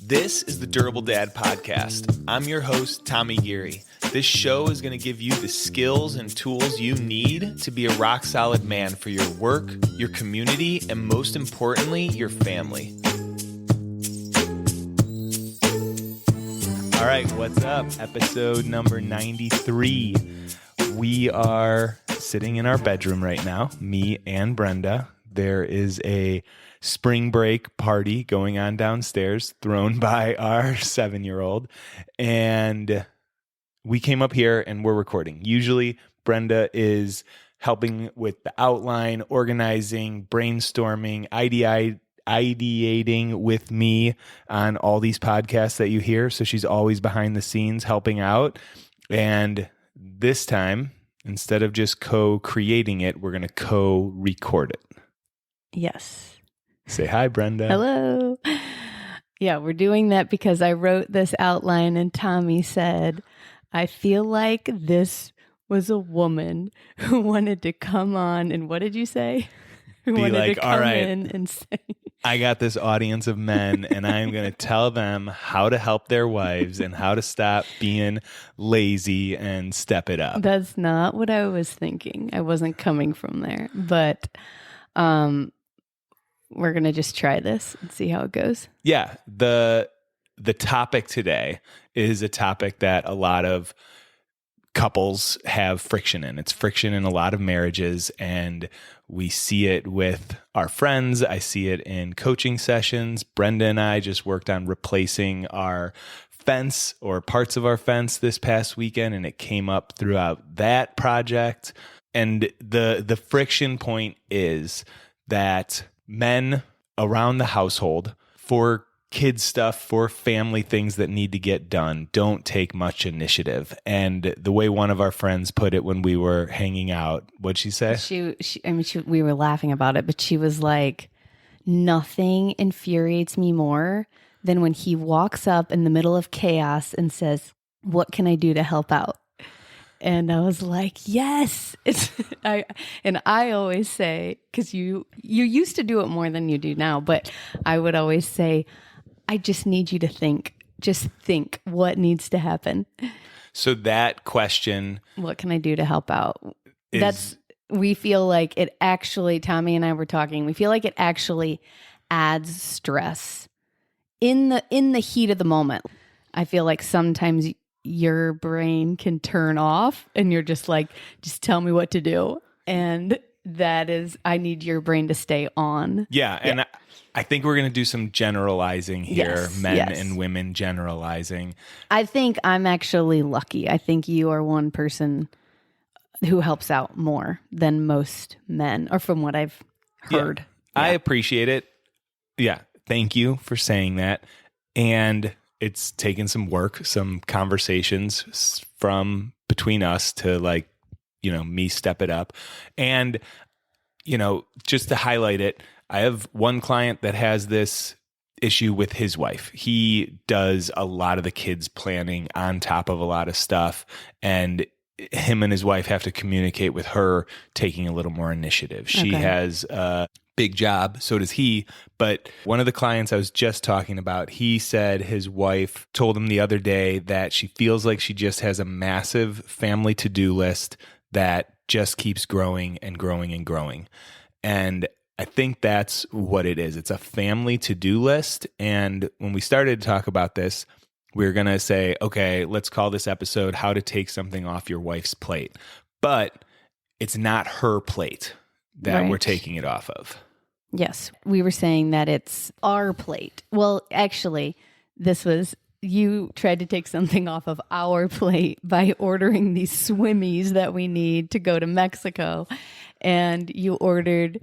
This is the Durable Dad Podcast. I'm your host, Tommy Geary. This show is going to give you the skills and tools you need to be a rock-solid man for your work, your community, and most importantly, your family. All right, what's up? Episode number 93. We are sitting in our bedroom right now, me and Brenda. There is a spring break party going on downstairs thrown by our 7-year-old. And we came up here and we're recording. Usually Brenda is helping with the outline, organizing, brainstorming, ideating with me on all these podcasts that you hear. So she's always behind the scenes helping out. And this time, instead of just co-creating it, we're going to co-record it. Yes. Say hi, Brenda. Hello. Yeah, we're doing that because I wrote this outline and Tommy said, I feel like this was a woman who wanted to come on and what did you say? Who Be wanted like, to come all right, in and say, I got this audience of men and I'm going to tell them how to help their wives and how to stop being lazy and step it up. That's not what I was thinking. I wasn't coming from there, but we're going to just try this and see how it goes. Yeah. The topic today is a topic that a lot of couples have friction in. It's friction in a lot of marriages, and we see it with our friends. I see it in coaching sessions. Brenda and I just worked on replacing our fence or parts of our fence this past weekend, and it came up throughout that project. And the friction point is that men around the household, for kids stuff, for family things that need to get done, don't take much initiative. And the way one of our friends put it when we were hanging out, what'd she say? We were laughing about it, but she was like, nothing infuriates me more than when he walks up in the middle of chaos and says, what can I do to help out? And I was like, yes. I always say, because you used to do it more than you do now, but I would always say, I just need you to think. Just think what needs to happen. So that question, what can I do to help out? We feel like it actually, Tommy and I were talking, we feel like it actually adds stress in the heat of the moment. I feel like sometimes your brain can turn off and you're just like, just tell me what to do. And that is, I need your brain to stay on. Yeah. And I think we're going to do some generalizing here, yes, men yes. and women generalizing. I think I'm actually lucky. I think you are one person who helps out more than most men, or from what I've heard. Yeah. I appreciate it. Yeah. Thank you for saying that. And it's taken some work, some conversations from between us to me step it up. And, just to highlight it, I have one client that has this issue with his wife. He does a lot of the kids' planning on top of a lot of stuff, and him and his wife have to communicate with her taking a little more initiative. She has a big job, so does he. But one of the clients I was just talking about, he said his wife told him the other day that she feels like she just has a massive family to-do list that just keeps growing and growing and growing. And I think that's what it is. It's a family to-do list. And when we started to talk about this, we were going to say, okay, let's call this episode How to Take Something Off Your Wife's Plate. But it's not her plate that we're taking it off of. Yes. We were saying that it's our plate. Well, actually, this was, you tried to take something off of our plate by ordering these swimmies that we need to go to Mexico. And you ordered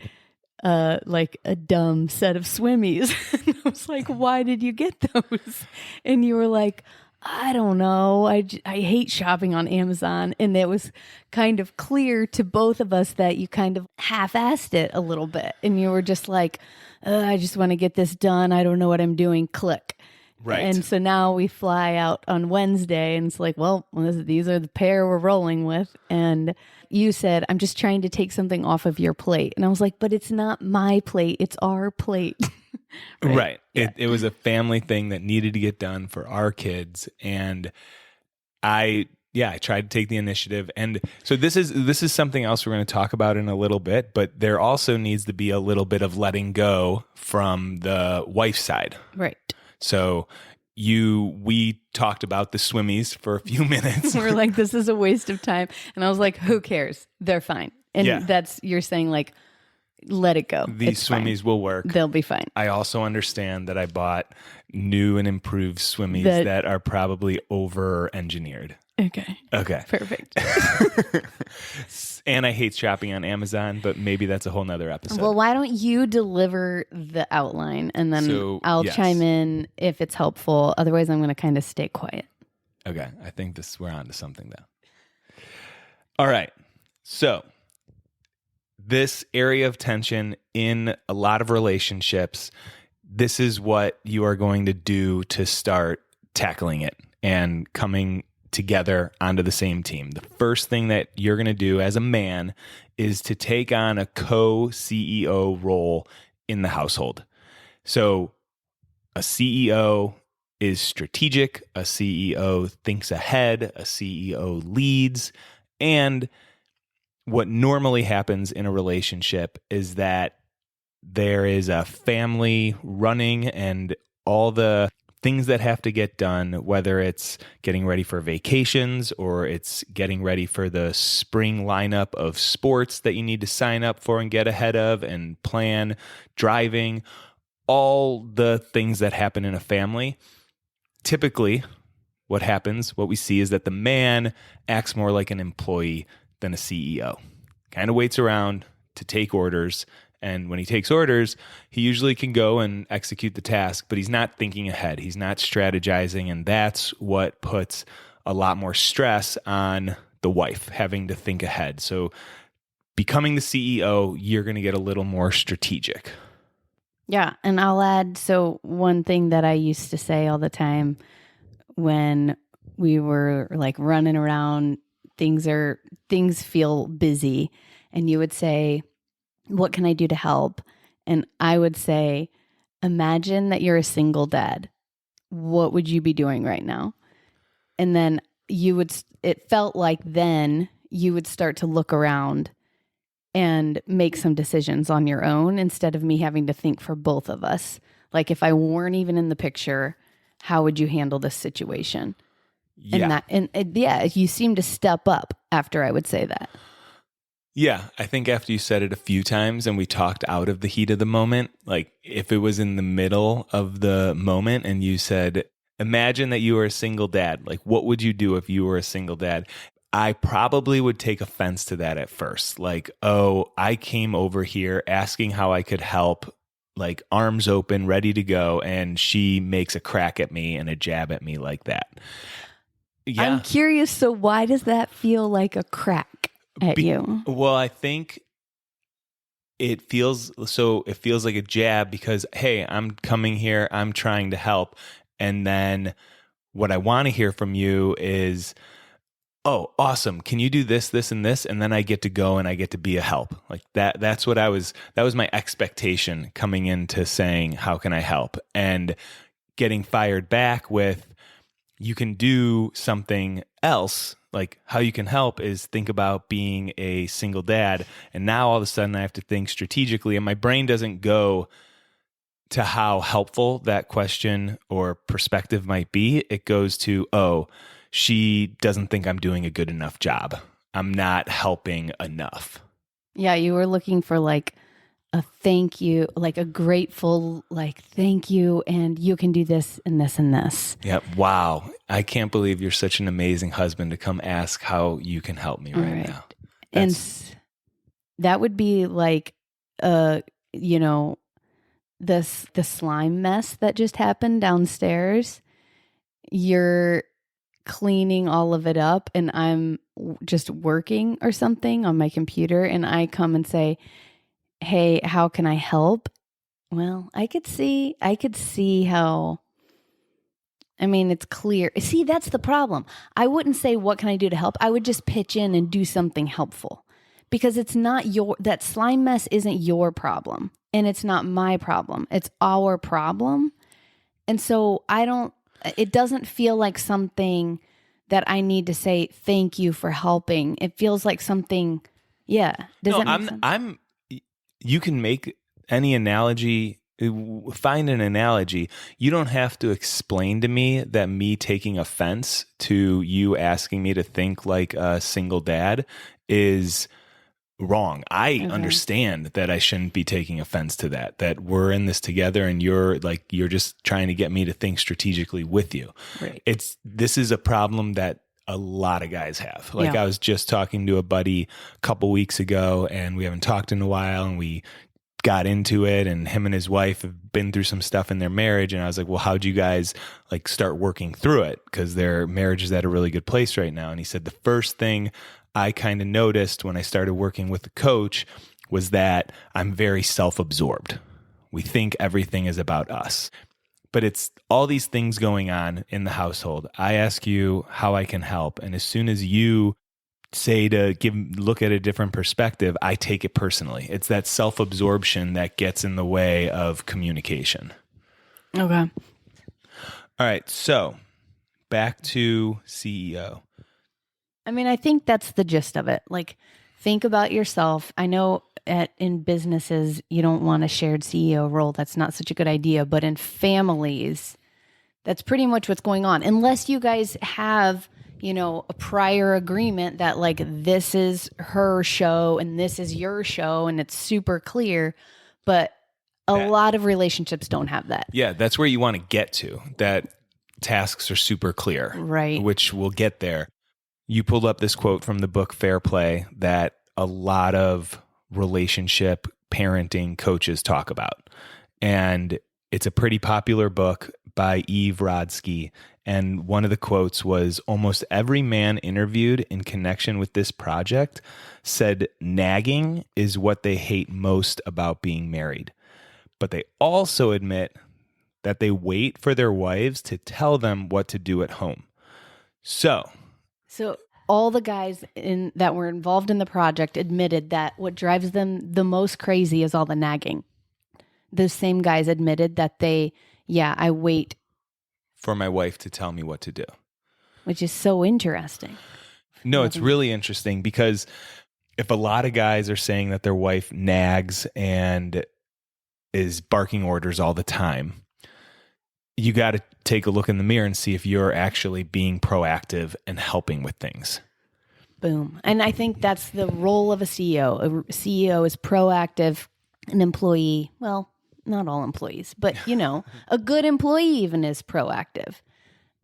like a dumb set of swimmies. And I was like, why did you get those? And you were like, I don't know. I hate shopping on Amazon. And it was kind of clear to both of us that you kind of half-assed it a little bit. And you were just like, I just want to get this done. I don't know what I'm doing. Click. Right. And so now we fly out on Wednesday and it's like, well, these are the pair we're rolling with. And you said, I'm just trying to take something off of your plate. And I was like, but it's not my plate. It's our plate. Right. Yeah. It was a family thing that needed to get done for our kids. And I tried to take the initiative. And so this is something else we're going to talk about in a little bit, but there also needs to be a little bit of letting go from the wife's side. Right. So we talked about the swimmies for a few minutes. We're like, this is a waste of time. And I was like, who cares? They're fine. And Yeah. you're saying like, let it go. These It's fine. swimmies will work. They'll be fine. I also understand that I bought new and improved swimmies That- that are probably over-engineered. Okay. Okay. Perfect. And I hate shopping on Amazon, but maybe that's a whole nother episode. Well, why don't you deliver the outline and then So, I'll yes. chime in if it's helpful. Otherwise, I'm going to kind of stay quiet. Okay. I think we're on to something though. All right. So this area of tension in a lot of relationships, this is what you are going to do to start tackling it and coming together onto the same team. The first thing that you're going to do as a man is to take on a co-CEO role in the household. So a CEO is strategic, a CEO thinks ahead, a CEO leads, and what normally happens in a relationship is that there is a family running and all the things that have to get done, whether it's getting ready for vacations or it's getting ready for the spring lineup of sports that you need to sign up for and get ahead of and plan, driving, all the things that happen in a family. Typically, what we see is that the man acts more like an employee than a CEO. Kind of waits around to take orders. And when he takes orders, he usually can go and execute the task, but he's not thinking ahead. He's not strategizing. And that's what puts a lot more stress on the wife, having to think ahead. So becoming the CEO, you're going to get a little more strategic. Yeah. And I'll add, so one thing that I used to say all the time when we were like running around, things feel busy, and you would say, what can I do to help? And I would say, imagine that you're a single dad. What would you be doing right now? And then it felt like then you would start to look around and make some decisions on your own instead of me having to think for both of us. Like if I weren't even in the picture, how would you handle this situation? Yeah. And you seem to step up after I would say that. Yeah, I think after you said it a few times and we talked out of the heat of the moment, like if it was in the middle of the moment and you said, imagine that you were a single dad, like what would you do if you were a single dad? I probably would take offense to that at first. Like, oh, I came over here asking how I could help, like arms open, ready to go, and she makes a crack at me and a jab at me like that. Yeah. I'm curious, so why does that feel like a crack at you? Well, I think it feels like a jab because, hey, I'm coming here, I'm trying to help. And then what I want to hear from you is, oh, awesome. Can you do this, this, and this? And then I get to go and I get to be a help. Like that was my expectation coming into saying, how can I help? And getting fired back with, you can do something else. Like how you can help is think about being a single dad. And now all of a sudden I have to think strategically, and my brain doesn't go to how helpful that question or perspective might be. It goes to, oh, she doesn't think I'm doing a good enough job. I'm not helping enough. Yeah, you were looking for like a thank you, like a grateful, like thank you, and you can do this and this and this. Yep. Wow. I can't believe you're such an amazing husband to come ask how you can help me right now. And that would be like, the slime mess that just happened downstairs. You're cleaning all of it up and I'm just working or something on my computer and I come and say, hey, how can I help? Well, I could see how, I mean, it's clear. See, that's the problem. I wouldn't say, what can I do to help? I would just pitch in and do something helpful because it's not that slime mess isn't your problem and it's not my problem. It's our problem. And so it doesn't feel like something that I need to say, thank you for helping. It feels like something, yeah. Does that make sense? You can make any analogy, find an analogy. You don't have to explain to me that me taking offense to you asking me to think like a single dad is wrong. I understand that I shouldn't be taking offense to that we're in this together and you're just trying to get me to think strategically with you. Right. This is a problem that a lot of guys have. I was just talking to a buddy a couple weeks ago and we haven't talked in a while and we got into it, and him and his wife have been through some stuff in their marriage. And I was like, well, how'd you guys start working through it? Because their marriage is at a really good place right now. And he said, the first thing I kind of noticed when I started working with the coach was that I'm very self-absorbed. We think everything is about us, but it's all these things going on in the household. I ask you how I can help. And as soon as you say to look at a different perspective, I take it personally. It's that self-absorption that gets in the way of communication. Okay. All right. So back to CEO. I mean, I think that's the gist of it. Think about yourself. I know in businesses, you don't want a shared CEO role. That's not such a good idea. But in families, that's pretty much what's going on. Unless you guys have, a prior agreement that this is her show and this is your show and it's super clear. But a lot of relationships don't have that. Yeah, that's where you want to get to, that tasks are super clear. Right. Which we'll get there. You pulled up this quote from the book Fair Play that a lot of relationship parenting coaches talk about. And it's a pretty popular book by Eve Rodsky. And one of the quotes was, almost every man interviewed in connection with this project said nagging is what they hate most about being married. But they also admit that they wait for their wives to tell them what to do at home. So all the guys that were involved in the project admitted that what drives them the most crazy is all the nagging. Those same guys admitted that I wait for my wife to tell me what to do. Which is so interesting. No, it's really interesting because if a lot of guys are saying that their wife nags and is barking orders all the time, you got to take a look in the mirror and see if you're actually being proactive and helping with things. Boom. And I think that's the role of a CEO. A CEO is proactive. An employee, well, not all employees, but a good employee even is proactive.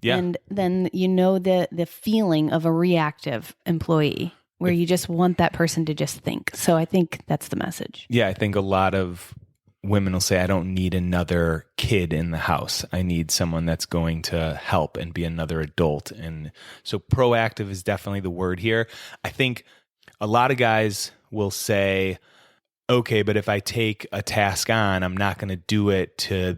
Yeah. And then the feeling of a reactive employee where you just want that person to just think. So I think that's the message. Yeah, I think a lot of women will say, I don't need another kid in the house. I need someone that's going to help and be another adult. And so proactive is definitely the word here. I think a lot of guys will say, okay, but if I take a task on, I'm not going to do it to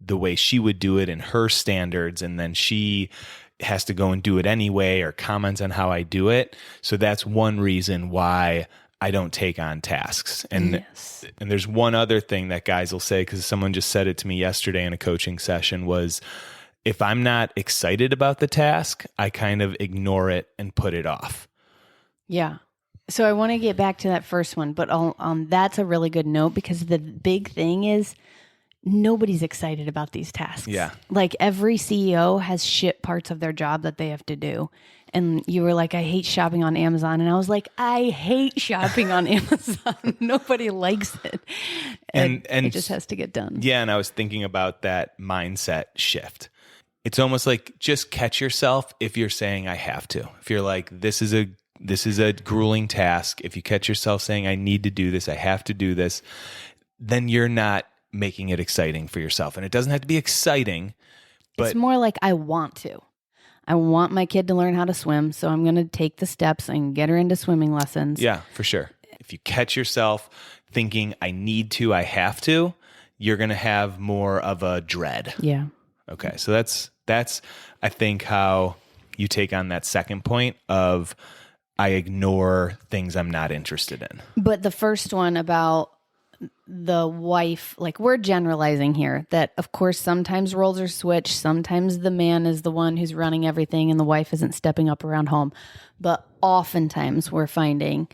the way she would do it in her standards. And then she has to go and do it anyway or comments on how I do it. So that's one reason why I don't take on tasks. And and there's one other thing that guys will say, because someone just said it to me yesterday in a coaching session, was if I'm not excited about the task, I kind of ignore it and put it off. Yeah. So I want to get back to that first one, but that's a really good note because the big thing is nobody's excited about these tasks. Yeah. Every CEO has shit parts of their job that they have to do. And you were like, I hate shopping on Amazon. And I was like, I hate shopping on Amazon. Nobody likes it. And it just has to get done. Yeah. And I was thinking about that mindset shift. It's almost like just catch yourself if you're saying I have to. If you're like, this is a grueling task. If you catch yourself saying I need to do this, I have to do this, then you're not making it exciting for yourself. And it doesn't have to be exciting, but it's more like I want to. I want my kid to learn how to swim, so I'm going to take the steps and get her into swimming lessons. Yeah, for sure. If you catch yourself thinking I need to, I have to, you're going to have more of a dread. Yeah. Okay. So that's I think how you take on that second point of I ignore things I'm not interested in. But the first one about the wife, like we're generalizing here that of course sometimes roles are switched. Sometimes the man is the one who's running everything and the wife isn't stepping up around home. But oftentimes we're finding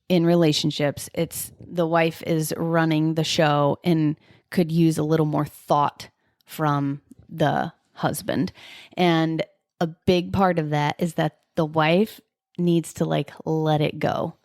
in relationships, it's the wife is running the show and could use a little more thought from the husband. And a big part of that is that the wife needs to like let it go.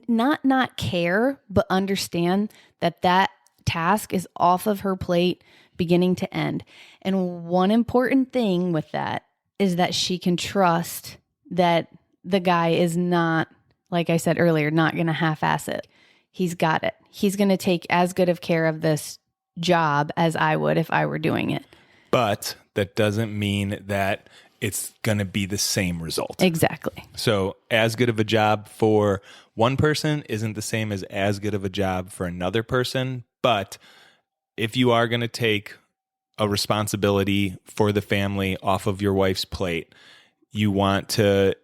Not care, but understand that that task is off of her plate beginning to end. And one important thing with that is that she can trust that the guy is not, like I said earlier, not going to half-ass it. He's got it. He's going to take as good of care of this job as I would if I were doing it. But that doesn't mean that it's going to be the same result. Exactly. So as good of a job for one person isn't the same as good of a job for another person. But if you are going to take a responsibility for the family off of your wife's plate, you want to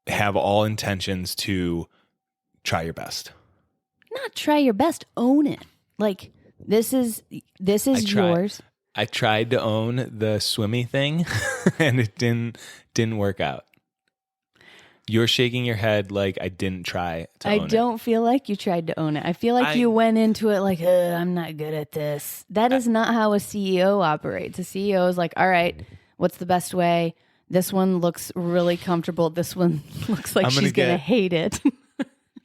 have all intentions to try your best. Not try your best, own it. Like this is yours. I tried to own the swimmy thing and it didn't work out. You're shaking your head like I didn't try to own it. I don't feel like you tried to own it. I feel like you went into it like, I'm not good at this. That is not how a CEO operates. A CEO is like, all right, what's the best way? This one looks really comfortable. This one looks like she's going to hate it.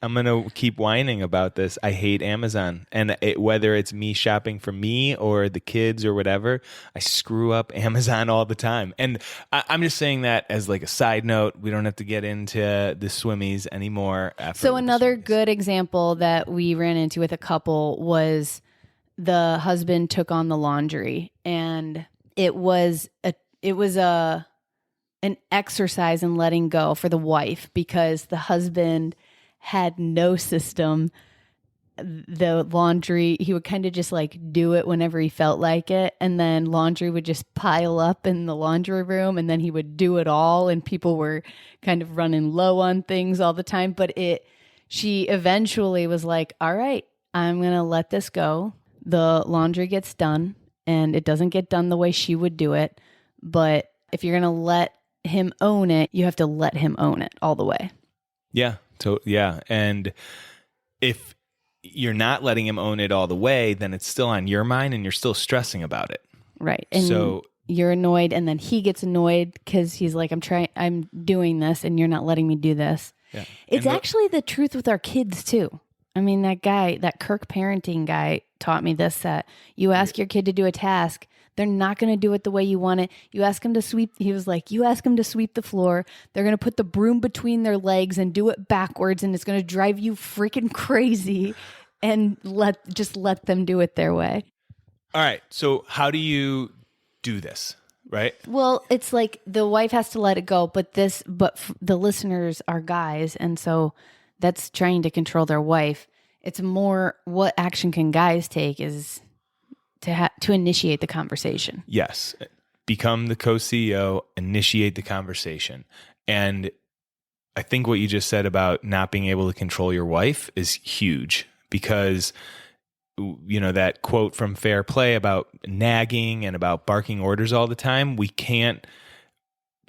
I'm going to keep whining about this. I hate Amazon. And whether it's me shopping for me or the kids or whatever, I screw up Amazon all the time. And I'm just saying that as like a side note. We don't have to get into the swimmies anymore. So another good example that we ran into with a couple was the husband took on the laundry. And it was an exercise in letting go for the wife because the husband had no system. The laundry, he would kind of just like do it whenever he felt like it. And then laundry would just pile up in the laundry room and then he would do it all. And people were kind of running low on things all the time. But she eventually was like, all right, I'm going to let this go. The laundry gets done and it doesn't get done the way she would do it. But if you're going to let him own it, you have to let him own it all the way. Yeah. Yeah. And if you're not letting him own it all the way, then it's still on your mind and you're still stressing about it. Right. And so you're annoyed and then he gets annoyed because he's like, I'm doing this and you're not letting me do this. Yeah. It's actually the truth with our kids too. I mean, that Kirk parenting guy taught me this, that you ask your kid to do a task, they're not going to do it the way you want it. You ask them to sweep. He was like, you ask them to sweep the floor. They're going to put the broom between their legs and do it backwards. And it's going to drive you freaking crazy and let them do it their way. All right. So how do you do this? Right. Well, it's like the wife has to let it go, but the listeners are guys. And so that's trying to control their wife. It's more what action can guys take is to initiate the conversation. Yes. Become the co-CEO, initiate the conversation. And I think what you just said about not being able to control your wife is huge because, you know, that quote from Fair Play about nagging and about barking orders all the time. We can't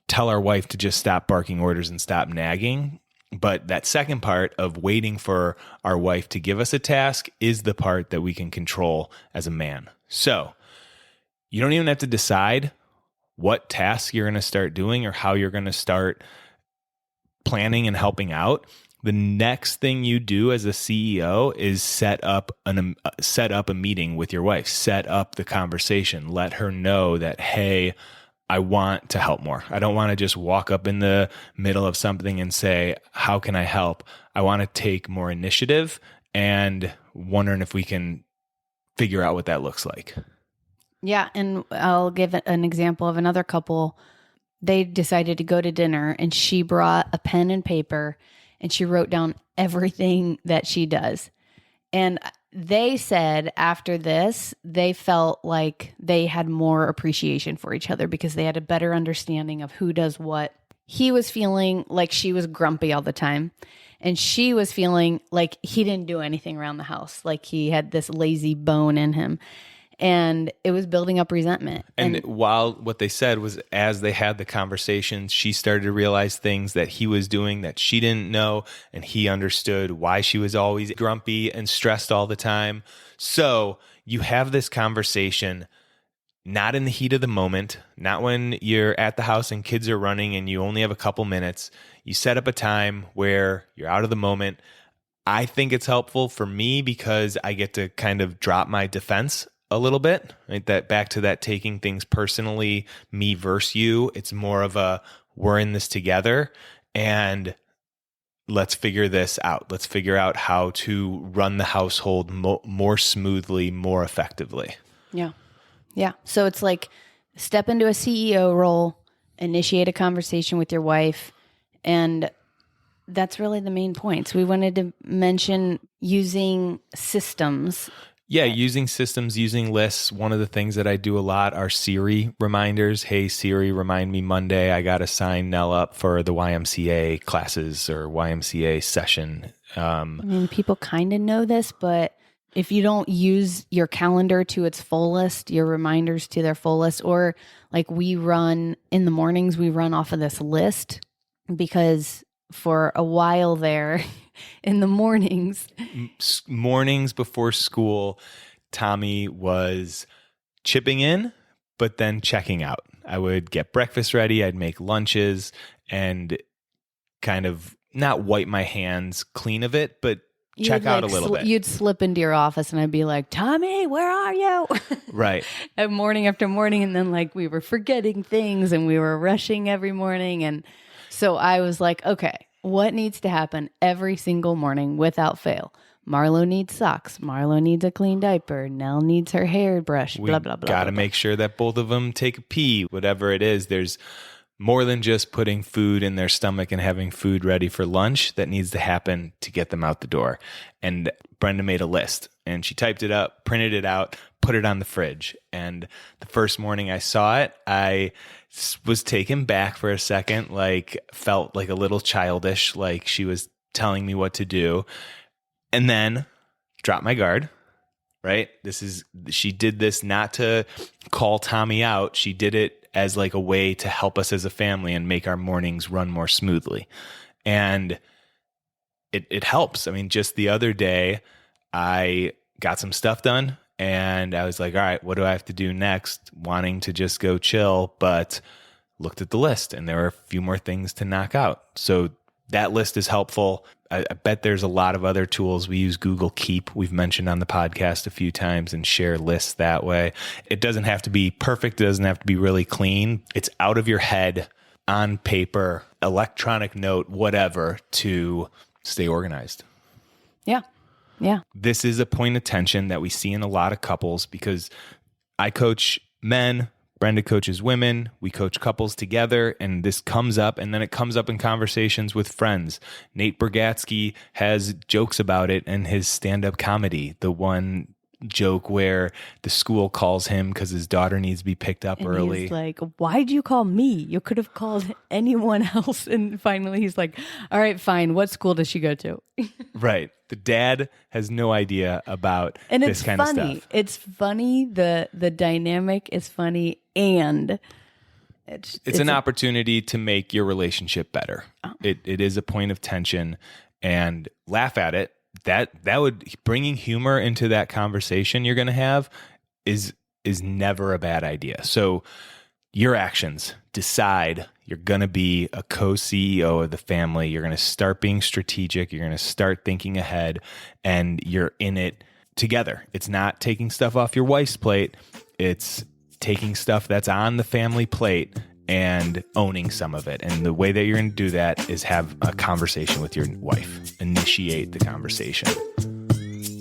tell our wife to just stop barking orders and stop nagging. But that second part of waiting for our wife to give us a task is the part that we can control as a man. So you don't even have to decide what tasks you're going to start doing or how you're going to start planning and helping out. The next thing you do as a CEO is set up a meeting with your wife, set up the conversation, let her know that, hey, I want to help more. I don't want to just walk up in the middle of something and say, how can I help? I want to take more initiative and wondering if we can figure out what that looks like. Yeah. And I'll give an example of another couple. They decided to go to dinner and she brought a pen and paper and she wrote down everything that she does. And they said after this, they felt like they had more appreciation for each other because they had a better understanding of who does what he was feeling like she was grumpy all the time. And she was feeling like he didn't do anything around the house, like he had this lazy bone in him. And it was building up resentment. And while what they said was, as they had the conversation, she started to realize things that he was doing that she didn't know, and he understood why she was always grumpy and stressed all the time. So you have this conversation not in the heat of the moment, not when you're at the house and kids are running and you only have a couple minutes. You set up a time where you're out of the moment. I think it's helpful for me because I get to kind of drop my defense a little bit, right? That back to that taking things personally, me versus you. It's more of a, we're in this together and let's figure this out. Let's figure out how to run the household more smoothly, more effectively. Yeah. Yeah. So it's like step into a CEO role, initiate a conversation with your wife. And that's really the main points. We wanted to mention using systems. Yeah, using systems, using lists. One of the things that I do a lot are Siri reminders. Hey, Siri, remind me Monday I got to sign Nell up for the YMCA classes or YMCA session. I mean, people kind of know this, but if you don't use your calendar to its fullest, your reminders to their fullest, or like we run in the mornings, we run off of this list because for a while there in the mornings before school, Tommy was chipping in, but then checking out. I would get breakfast ready. I'd make lunches and kind of not wipe my hands clean of it, but check out a little bit. You'd slip into your office and I'd be like, Tommy, where are you? Right. And morning after morning. And then like we were forgetting things and we were rushing every morning. And so I was like, okay, what needs to happen every single morning without fail? Marlo needs socks. Marlo needs a clean diaper. Nell needs her hair brushed, blah, blah, blah. Got to make sure that both of them take a pee, whatever it is. There's more than just putting food in their stomach and having food ready for lunch that needs to happen to get them out the door. And Brenda made a list and she typed it up, printed it out, put it on the fridge. And the first morning I saw it, I was taken back for a second, like felt like a little childish, like she was telling me what to do. And then dropped my guard, right? She did this not to call Tommy out. She did it as like a way to help us as a family and make our mornings run more smoothly. And it helps. I mean, just the other day, I got some stuff done and I was like, all right, what do I have to do next? Wanting to just go chill, but looked at the list and there were a few more things to knock out. So that list is helpful. I bet there's a lot of other tools. We use Google Keep. We've mentioned on the podcast a few times and share lists that way. It doesn't have to be perfect. It doesn't have to be really clean. It's out of your head, on paper, electronic note, whatever, to stay organized. Yeah. Yeah. This is a point of tension that we see in a lot of couples because I coach men, Brenda coaches women, we coach couples together, and this comes up, and then it comes up in conversations with friends. Nate Bergatsky has jokes about it in his stand-up comedy. The one joke where the school calls him because his daughter needs to be picked up early. He's like, why'd you call me? You could have called anyone else. And finally he's like, all right, fine. What school does she go to? Right. The dad has no idea about this kind of stuff. It's funny. The dynamic is funny, and it's an opportunity to make your relationship better. Oh. It is a point of tension, and laugh at it. That would, bringing humor into that conversation you're going to have is never a bad idea. So your actions decide. You're going to be a co-CEO of the family. You're going to start being strategic. You're going to start thinking ahead, and you're in it together. It's not taking stuff off your wife's plate. It's taking stuff that's on the family plate and owning some of it. And the way that you're going to do that is have a conversation with your wife. Initiate the conversation.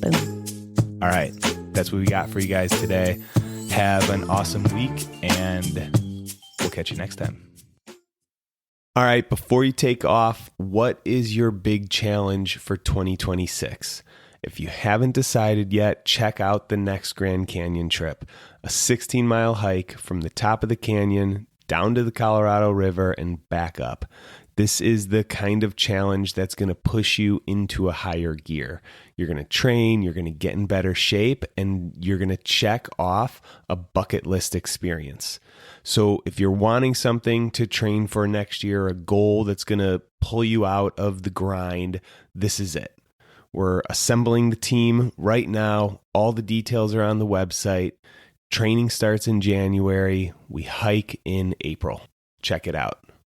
Boom. All right. That's what we got for you guys today. Have an awesome week, and we'll catch you next time. All right, before you take off, what is your big challenge for 2026? If you haven't decided yet, check out the next Grand Canyon trip, a 16-mile hike from the top of the canyon down to the Colorado River and back up. This is the kind of challenge that's going to push you into a higher gear. You're going to train, you're going to get in better shape, and you're going to check off a bucket list experience. So if you're wanting something to train for next year, a goal that's going to pull you out of the grind, this is it. We're assembling the team right now. All the details are on the website. Training starts in January. We hike in April. Check it out.